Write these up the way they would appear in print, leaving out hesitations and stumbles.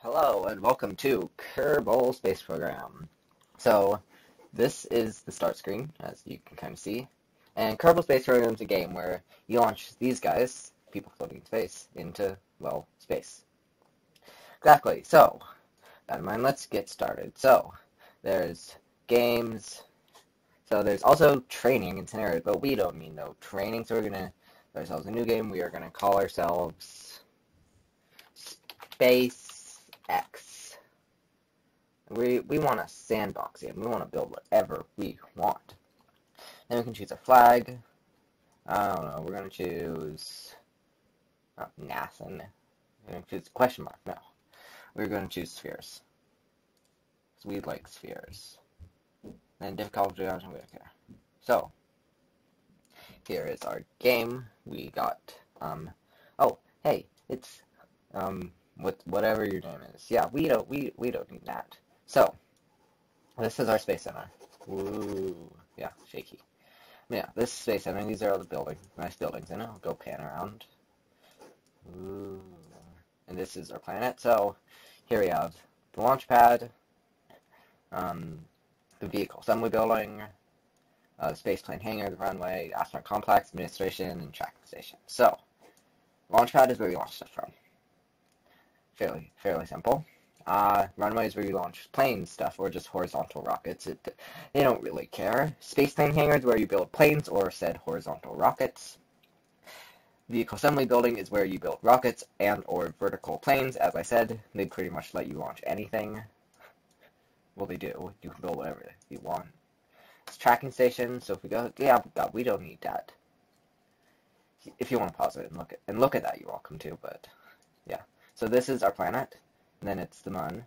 Hello and welcome to Kerbal Space Program. So this is the start screen, as you can kind of see. And Kerbal Space Program is a game where you launch these guys, people floating in space, into, well, space. Exactly. So, that in mind, let's get started. So, there's games. So there's also training and scenarios, but we don't need no training, so we're going to give ourselves a new game. We are going to call ourselves Space X. We want a sandbox game. We want to build whatever we want. Then we can choose a flag. I don't know. We're going to choose NASA. We're going to choose question mark. No. We're going to choose spheres. So we like spheres. Then difficulty, I don't really care. So, here is our game. We got, oh, hey, it's, whatever your name is. Yeah, we don't need that. So, this is our space center. Ooh, yeah, shaky. Yeah, this space center, these are all the buildings, nice buildings, and I'll go pan around. Ooh, and this is our planet. So, here we have the launch pad, the vehicle assembly building, the space plane hangar, the runway, astronaut complex, administration, and tracking station. So, launch pad is where we launch stuff from. Fairly simple. Runway is where you launch plane stuff or just horizontal rockets. They don't really care. Space plane hangar is where you build planes or said horizontal rockets. Vehicle assembly building is where you build rockets and or vertical planes. As I said, they pretty much let you launch anything. Well, they do. You can build whatever you want. It's tracking station. So if we go, yeah, we don't need that. If you want to pause it and look at that, you're welcome to. But yeah. So this is our planet. And then it's the moon,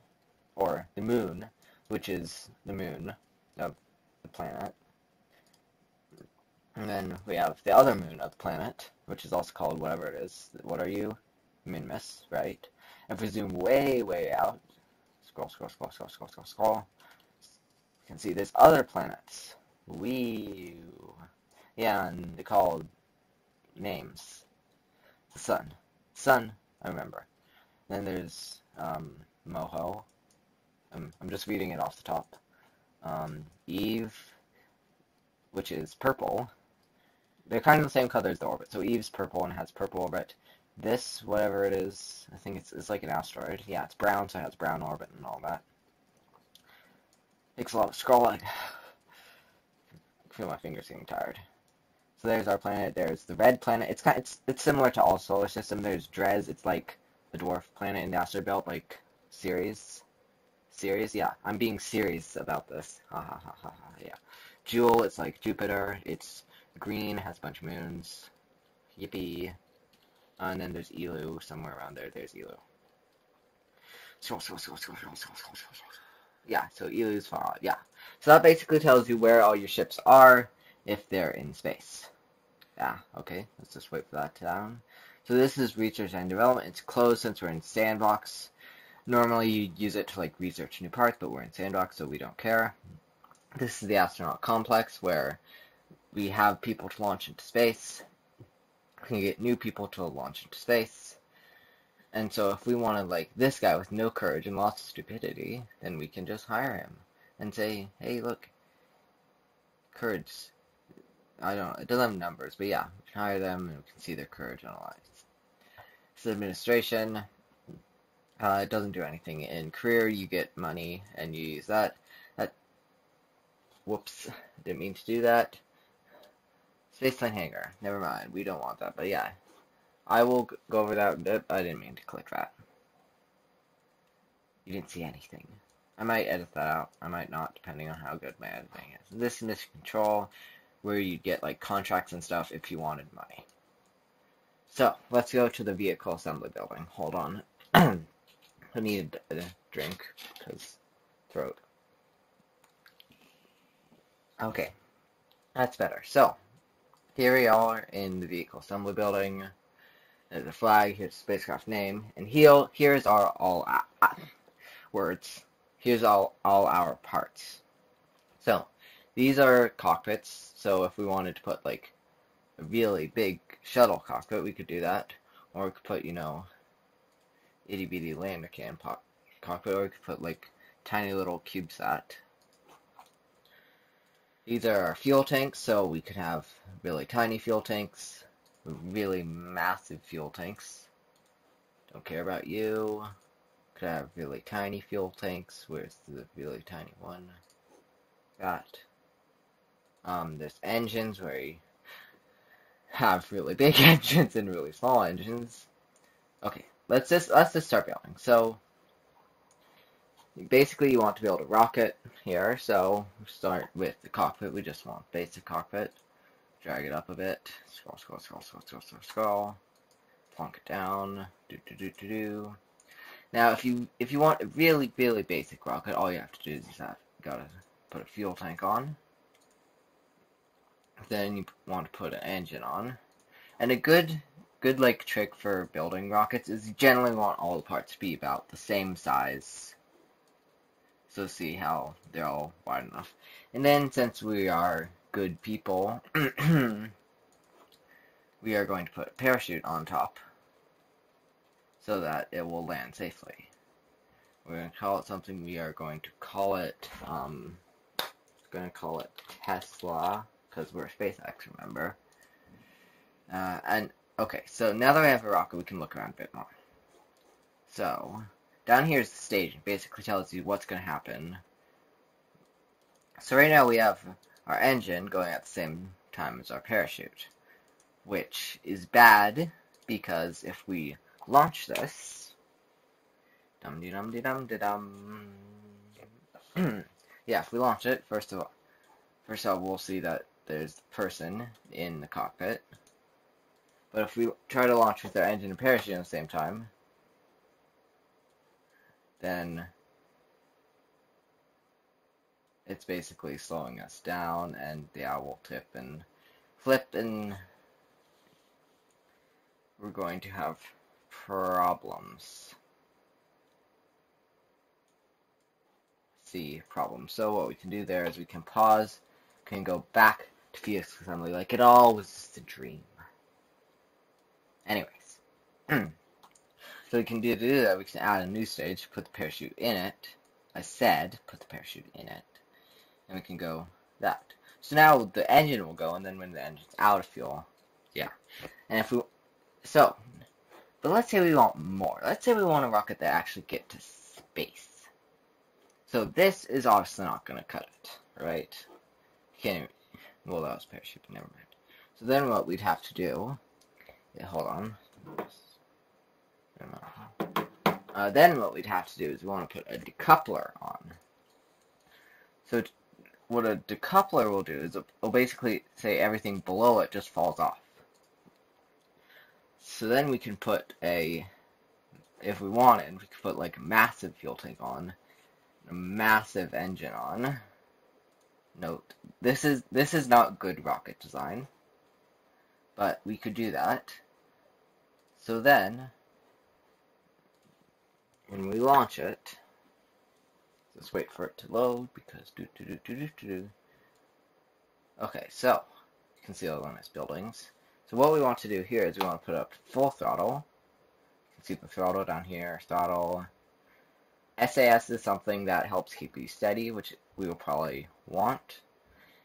or the moon, which is the moon of the planet. And then we have the other moon of the planet, which is also called whatever it is. What are you? Minmus, right? And if we zoom way out, scroll. You can see there's other planets. Yeah, and they're called names. The sun. Sun, I remember. Then there's Moho. I'm just reading it off the top. Eve, which is purple. They're kind of the same color as the orbit. So Eve's purple and has purple orbit. This, whatever it is, I think it's like an asteroid. Yeah, it's brown, so it has brown orbit and all that. Takes a lot of scrolling. I feel my fingers getting tired. So there's our planet. There's the red planet. It's similar to all solar system. There's Dres. It's like the dwarf planet in the asteroid belt, like Ceres. Yeah, I'm being serious about this. Yeah. Jewel, it's like Jupiter. It's green, has a bunch of moons. Yippee. And then there's Elu, somewhere around there. There's Elu. Yeah, so Elu's far. Yeah. So that basically tells you where all your ships are if they're in space. Yeah, okay. Let's just wait for that to down. So this is research and development. It's closed since we're in sandbox. Normally you'd use it to like research new parts, but we're in sandbox, so we don't care. This is the astronaut complex where we have people to launch into space. We can get new people to launch into space. And so if we wanted like this guy with no courage and lots of stupidity, then we can just hire him and say, hey, look, courage. I don't know, it doesn't have numbers, but yeah, we can hire them and we can see their courage and all that. It's administration. It doesn't do anything. In career, you get money and you use that. Whoops, didn't mean to do that. Spaceplane hangar. Never mind, we don't want that, but yeah. I will go over that. I didn't mean to click that. You didn't see anything. I might edit that out. I might not, depending on how good my editing is. This is mission control, where you get like contracts and stuff if you wanted money. So, let's go to the vehicle assembly building. Hold on. I need a drink, because throat. Okay, that's better. So, here we are in the vehicle assembly building. There's a flag, here's the spacecraft name, and here's all words. Here's all our parts. So, these are cockpits, so if we wanted to put like a really big shuttle cockpit, we could do that. Or we could put, itty bitty lander can cockpit, or we could put like tiny little CubeSat. These are our fuel tanks, so we could have really tiny fuel tanks, really massive fuel tanks. Don't care about you. Could have really tiny fuel tanks. Where's the really tiny one? That. There's engines where you have really big engines and really small engines. Okay, let's just start building. So basically you want to build a rocket here, so start with the cockpit. We just want basic cockpit. Drag it up a bit. Scroll. Plonk it down. Now if you want a really basic rocket, all you have to do is gotta put a fuel tank on. Then you want to put an engine on. And a good like trick for building rockets is you generally want all the parts to be about the same size. So see how they're all wide enough. And then since we are good people, we are going to put a parachute on top so that it will land safely. We're going to call it something. We are going to call it Tesla, because we're SpaceX, remember. And okay, so now that we have a rocket, we can look around a bit more. So down here is the stage. It basically tells you what's going to happen. So right now we have our engine going at the same time as our parachute, which is bad because if we launch this, yeah, if we launch it, first of all, we'll see that there's a person in the cockpit. But if we try to launch with our engine and parachute at the same time, then it's basically slowing us down, and the owl will tip and flip, and we're going to have problems. Problems. So what we can do there is we can pause, can go back to physics assembly like it all was just a dream. Anyways, so we can do that. We can add a new stage, put the parachute in it. I said put the parachute in it, and we can go that. So now the engine will go, and then when the engine's out of fuel, yeah. And if we but let's say we want more. Let's say we want a rocket that actually get to space. So this is obviously not going to cut it, right? Well, that was parachute, never mind. So then what we'd have to do, hold on. Then what we'd have to do is we want to put a decoupler on. So what a decoupler will do is it'll basically say everything below it just falls off. So then we can put if we wanted, we could put like a massive fuel tank on, a massive engine on. Note, this is not good rocket design, but we could do that. So then, when we launch it, let's wait for it to load because Okay, so you can see all the nice buildings. So what we want to do here is we want to put up full throttle. You can see the throttle down here, throttle. SAS is something that helps keep you steady, which we will probably want.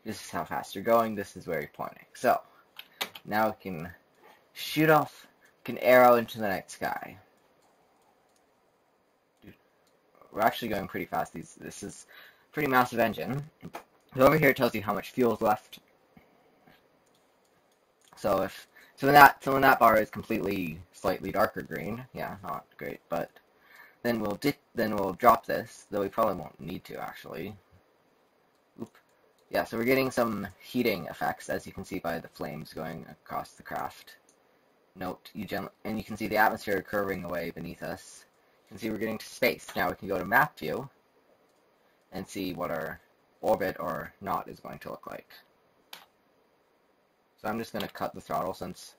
This is how fast you're going. This is where you're pointing. So now we can shoot off, can arrow into the night sky. Dude, we're actually going pretty fast. This is a pretty massive engine. So over here it tells you how much fuel is left. So when that bar is completely slightly darker green, yeah, not great, but then we'll drop this, though we probably won't need to actually. Oop. Yeah, so we're getting some heating effects, as you can see by the flames going across the craft. Note, and you can see the atmosphere curving away beneath us. You can see we're getting to space. Now we can go to map view and see what our orbit or not is going to look like. So I'm just going to cut the throttle since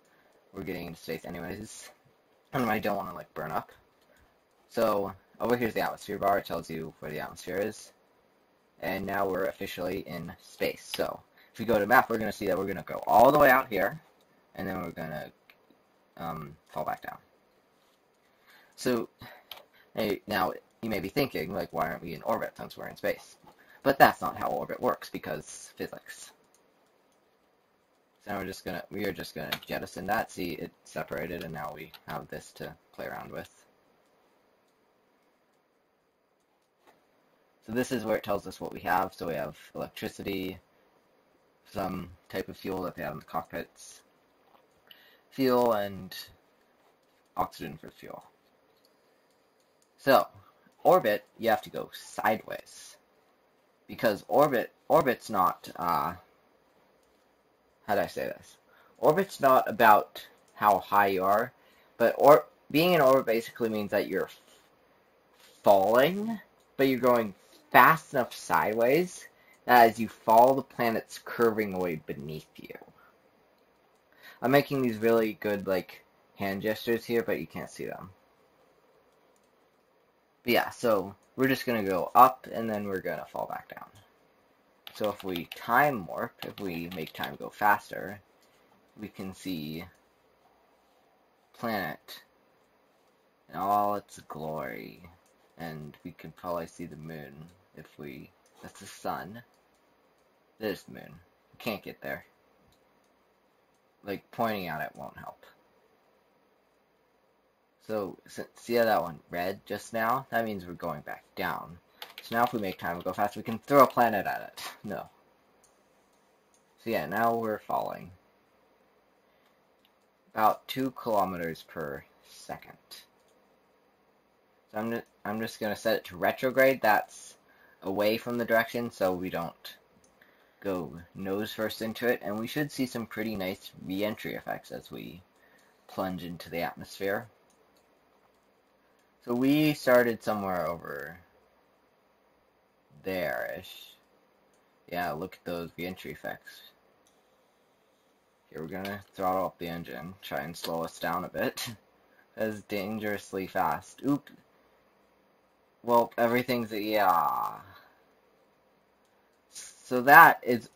we're getting into space anyways, and I don't want to like burn up. So over here's the atmosphere bar. It tells you where the atmosphere is, and now we're officially in space. So if we go to map, we're going to see that we're going to go all the way out here, and then we're going to fall back down. So now you may be thinking, like, why aren't we in orbit since we're in space? But that's not how orbit works, because physics. So now we are just gonna jettison that. See, it separated, and now we have this to play around with. So this is where it tells us what we have. So we have electricity, some type of fuel that they have in the cockpits, fuel, and oxygen for fuel. So, orbit, you have to go sideways. Because orbit's not, how do I say this? Orbit's not about how high you are, but being in orbit basically means that you're falling, but you're going fast enough sideways that as you fall, the planet's curving away beneath you. I'm making these really good, like, hand gestures here, but you can't see them. But yeah, so we're just going to go up, and then we're going to fall back down. So if we time warp, if we make time go faster, we can see planet in all its glory. And we can probably see the moon if that's the sun. There's the moon. We can't get there. Like, pointing at it won't help. So, see how that went red just now? That means we're going back down. So now if we make time go fast, we can throw a planet at it. No. So yeah, now we're falling. About 2 kilometers per second. So I'm just going to set it to retrograde. That's away from the direction, so we don't go nose first into it. And we should see some pretty nice re-entry effects as we plunge into the atmosphere. So we started somewhere over there-ish. Yeah, look at those re-entry effects. Here we're going to throttle up the engine, try and slow us down a bit. That's dangerously fast. Oop. Well, everything's, yeah. So that is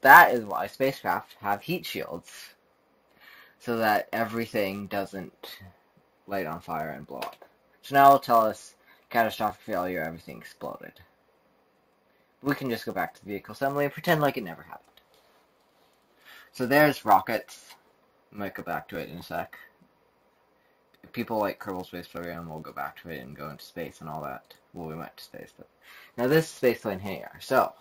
why spacecraft have heat shields. So that everything doesn't light on fire and blow up. So now it'll tell us catastrophic failure, everything exploded. We can just go back to the vehicle assembly and pretend like it never happened. So there's rockets. I might go back to it in a sec. People like Kerbal Space Program will go back to it and go into space and all that. Well, we went to space, but now this is spaceplane here. So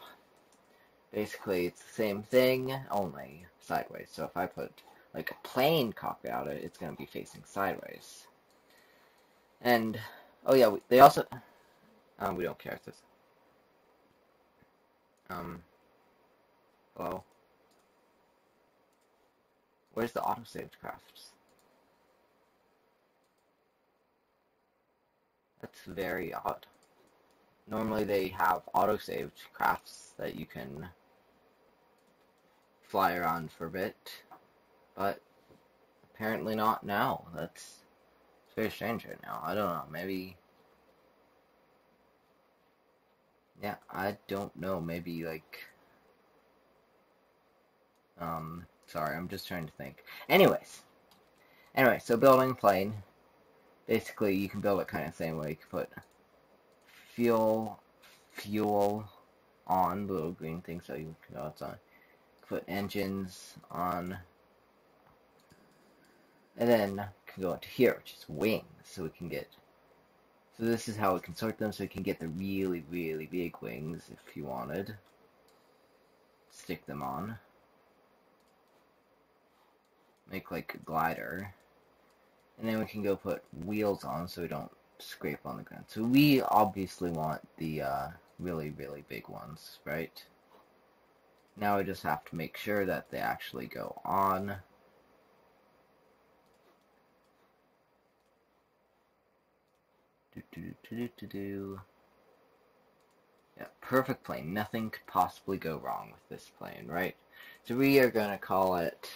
basically, it's the same thing, only sideways. So if I put like a plane cockpit out it, it's going to be facing sideways. And oh yeah, they also we don't care if this. Hello. Where's the autosaved crafts? That's very odd. Normally they have autosaved crafts that you can fly around for a bit, but apparently not now. It's very strange right now. I don't know, maybe... Yeah, I don't know, maybe like... sorry, I'm just trying to think. Anyway, so building plane. Basically, you can build it kind of the same way. You can put fuel on, the little green thing so you know it's on. Put engines on. And then you can go into here, which is wings. So we can get... So this is how we can sort them, so we can get the really, really big wings if you wanted. Stick them on. Make like a glider. And then we can go put wheels on so we don't scrape on the ground. So we obviously want the really, really big ones, right? Now we just have to make sure that they actually go on. Yeah, perfect plane. Nothing could possibly go wrong with this plane, right? So we are going to call it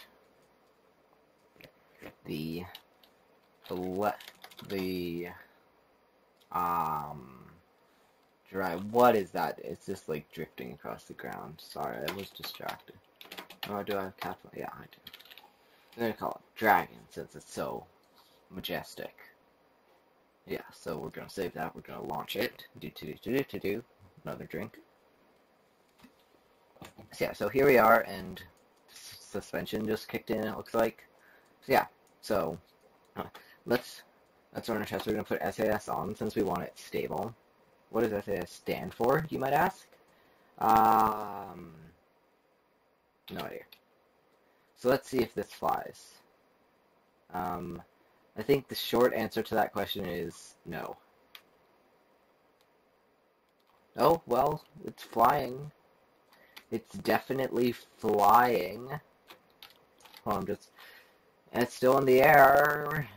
what is that? It's just like drifting across the ground. Sorry, I was distracted. Oh, do I have capital? Yeah, I do. I'm gonna call it Dragon since it's so majestic. Yeah, so we're gonna save that. We're gonna launch it. Another drink. So yeah, so here we are, and suspension just kicked in. It looks like. So yeah, so let's run a test. We're gonna put SAS on since we want it stable. What does SAS stand for? You might ask. No idea. So let's see if this flies. I think the short answer to that question is no. Oh, well, it's flying. It's definitely flying. Well, and it's still in the air.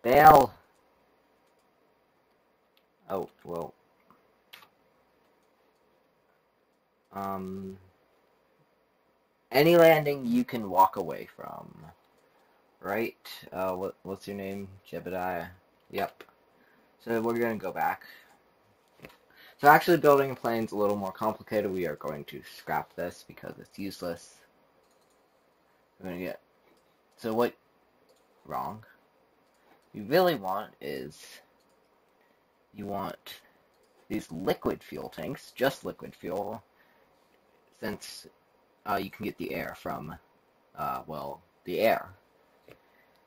Bail. Oh, well. Any landing you can walk away from. Right? What's your name? Jebediah? Yep. So we're gonna go back. So actually building a plane's a little more complicated. We are going to scrap this because it's useless. We're gonna get... So what... Wrong. You really want is... You want these liquid fuel tanks, just liquid fuel, since you can get the air from, well, the air.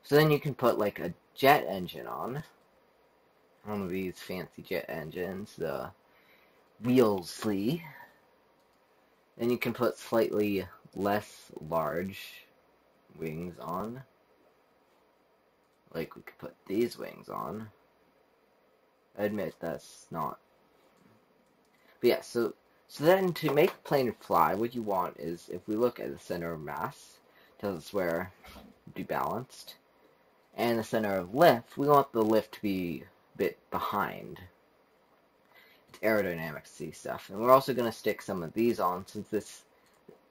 So then you can put like a jet engine on. One of these fancy jet engines, the Wheelsley. Then you can put slightly less large wings on. Like we could put these wings on. I admit that's not. But yeah, so then to make a plane fly, what you want is, if we look at the center of mass, tells us where to be balanced. And the center of lift, we want the lift to be a bit behind. It's aerodynamics stuff. And we're also going to stick some of these on, since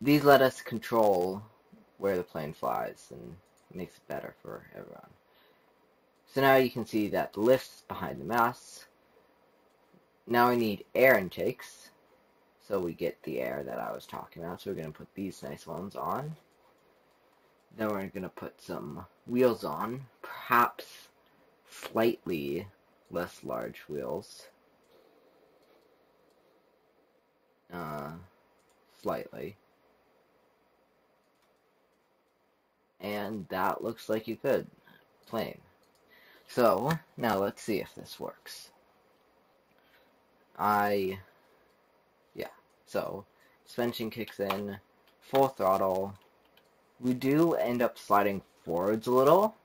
these let us control where the plane flies, and it makes it better for everyone. So now you can see that the lift's behind the mass. Now we need air intakes, so we get the air that I was talking about. So we're going to put these nice ones on. Then we're going to put some wheels on, perhaps slightly less large wheels. Slightly. And that looks like a good plane. So, now let's see if this works. Yeah, so, suspension kicks in, full throttle. We do end up sliding forwards a little,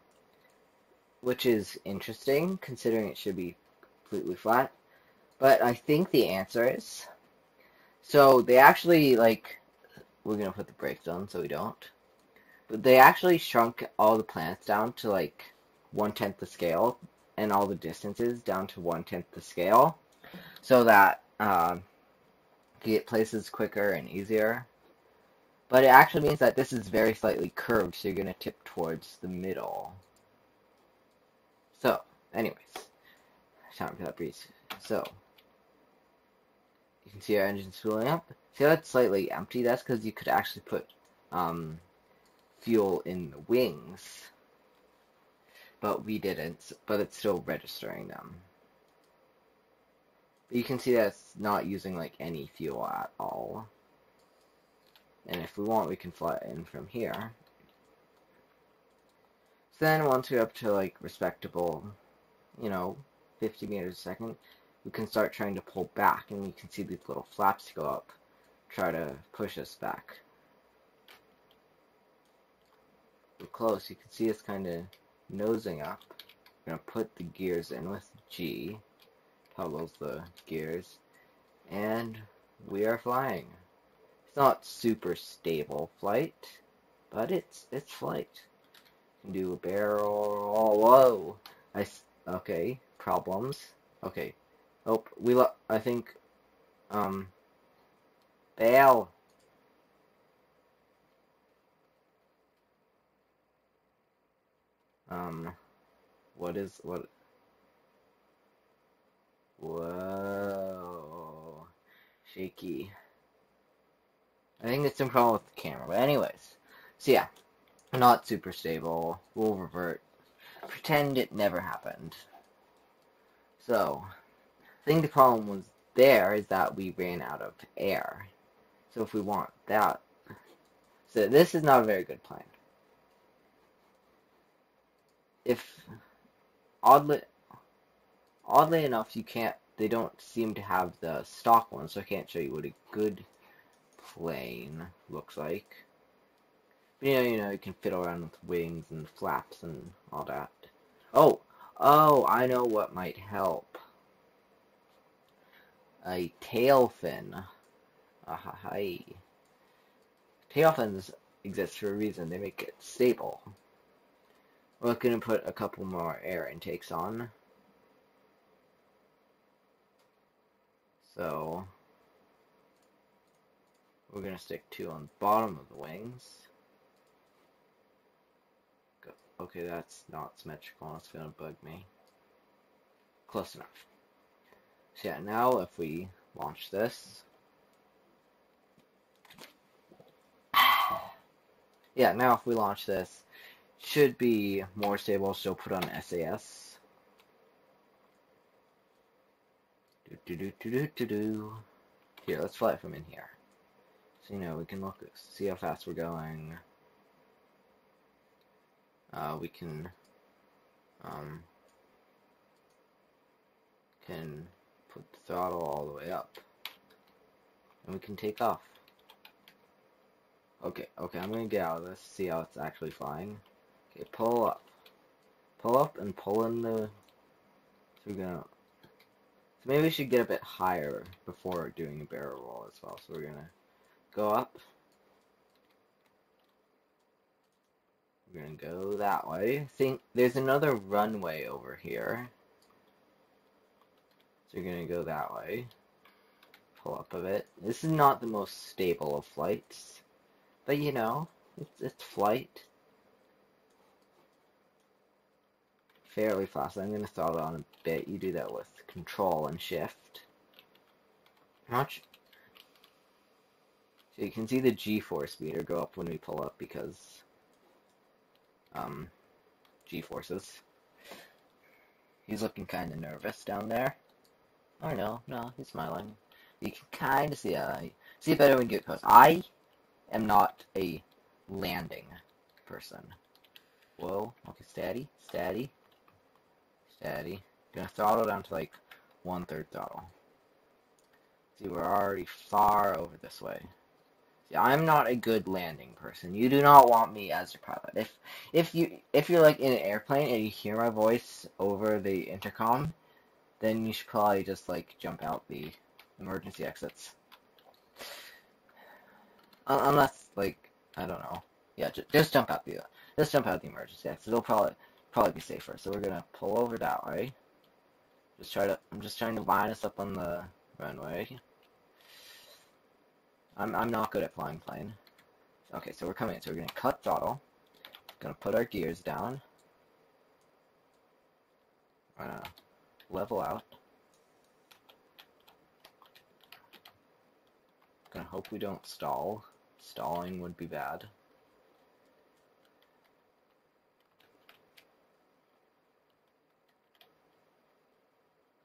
which is interesting, considering it should be completely flat. But I think the answer is, so they actually, like, we're going to put the brakes on so we don't, but they actually shrunk all the planets down to, like, 1/10 the scale, and all the distances down to 1/10 the scale, so that you get places quicker and easier. But it actually means that this is very slightly curved, so you're going to tip towards the middle. So, anyways, time for that breeze. So, you can see our engine's filling up. See how it's slightly empty? That's because you could actually put fuel in the wings. But we didn't, but it's still registering them. But you can see that it's not using like any fuel at all. And if we want, we can fly in from here. So then once we're up to like respectable, 50 meters a second, we can start trying to pull back, and you can see these little flaps go up, try to push us back. We're close. You can see us kind of nosing up. We're going to put the gears in with G, toggles the gears, and we are flying. It's not super stable flight, but it's flight. You can do a barrel. Oh, whoa! Okay, problems. Okay. Oh, I think, bail. What? Whoa. Shaky. I think it's some problem with the camera, but anyways. So yeah, not super stable. We'll revert. pretend it never happened. So, I think the problem was there is that we ran out of air. So if we want that, so this is not a very good plan. If oddly enough, they don't seem to have the stock one, so I can't show you what a good plane looks like. But you can fiddle around with wings and flaps and all that. Oh, I know what might help. A tail fin. Hi. Tail fins exist for a reason. They make it stable. We're going to put a couple more air intakes on. So, we're going to stick 2 on the bottom of the wings. Okay, that's not symmetrical. It's going to bug me. Close enough. So yeah, now if we launch this. Yeah, now if we launch this, it should be more stable, so put on SAS. Here, let's fly it from in here. So, we can see how fast we're going. We can put the throttle all the way up. And we can take off. Okay, I'm gonna get out of this, see how it's actually flying. Okay, pull up. Pull up and pull in the... So maybe we should get a bit higher before doing a barrel roll as well. So we're gonna go up. We're gonna go that way. I think there's another runway over here. So you're gonna go that way. Pull up a bit. This is not the most stable of flights. But it's flight. Fairly fast. I'm gonna throttle on a bit. You do that with control and shift. Much. So you can see the G-force meter go up when we pull up because G-forces. He's looking kind of nervous down there. Oh no, he's smiling. You can kind of see it better when you get close. I am not a landing person. Whoa, okay, steady. Gonna throttle down to like 1/3 throttle. See, we're already far over this way. See, I'm not a good landing person. You do not want me as your pilot. If you're like in an airplane and you hear my voice over the intercom, then you should probably just like jump out the emergency exits. Unless like I don't know. Yeah, just jump out the emergency exit. It'll probably be safer. So we're gonna pull over that way. I'm just trying to line us up on the runway. I'm not good at flying plane. Okay, so we're coming in. So we're gonna cut throttle. Gonna put our gears down. Level out. Gonna hope we don't stall. Stalling would be bad.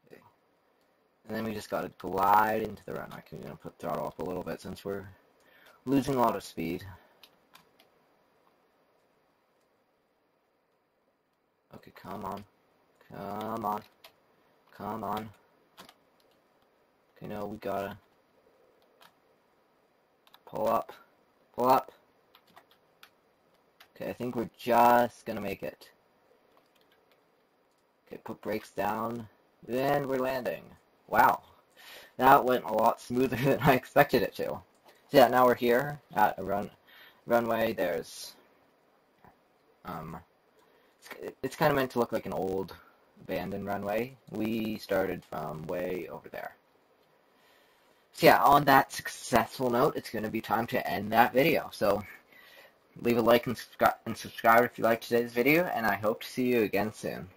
Okay. And then we just gotta glide into the runway. I'm gonna put throttle up a little bit since we're losing a lot of speed. Okay, come on. Okay, no, we gotta pull up. Okay, I think we're just gonna make it. Okay, put brakes down. Then we're landing. Wow. That went a lot smoother than I expected it to. So yeah, now we're here at a runway. There's it's kind of meant to look like an old abandoned runway. We started from way over there. So yeah, on that successful note, it's going to be time to end that video. So leave a like and subscribe if you liked today's video, and I hope to see you again soon.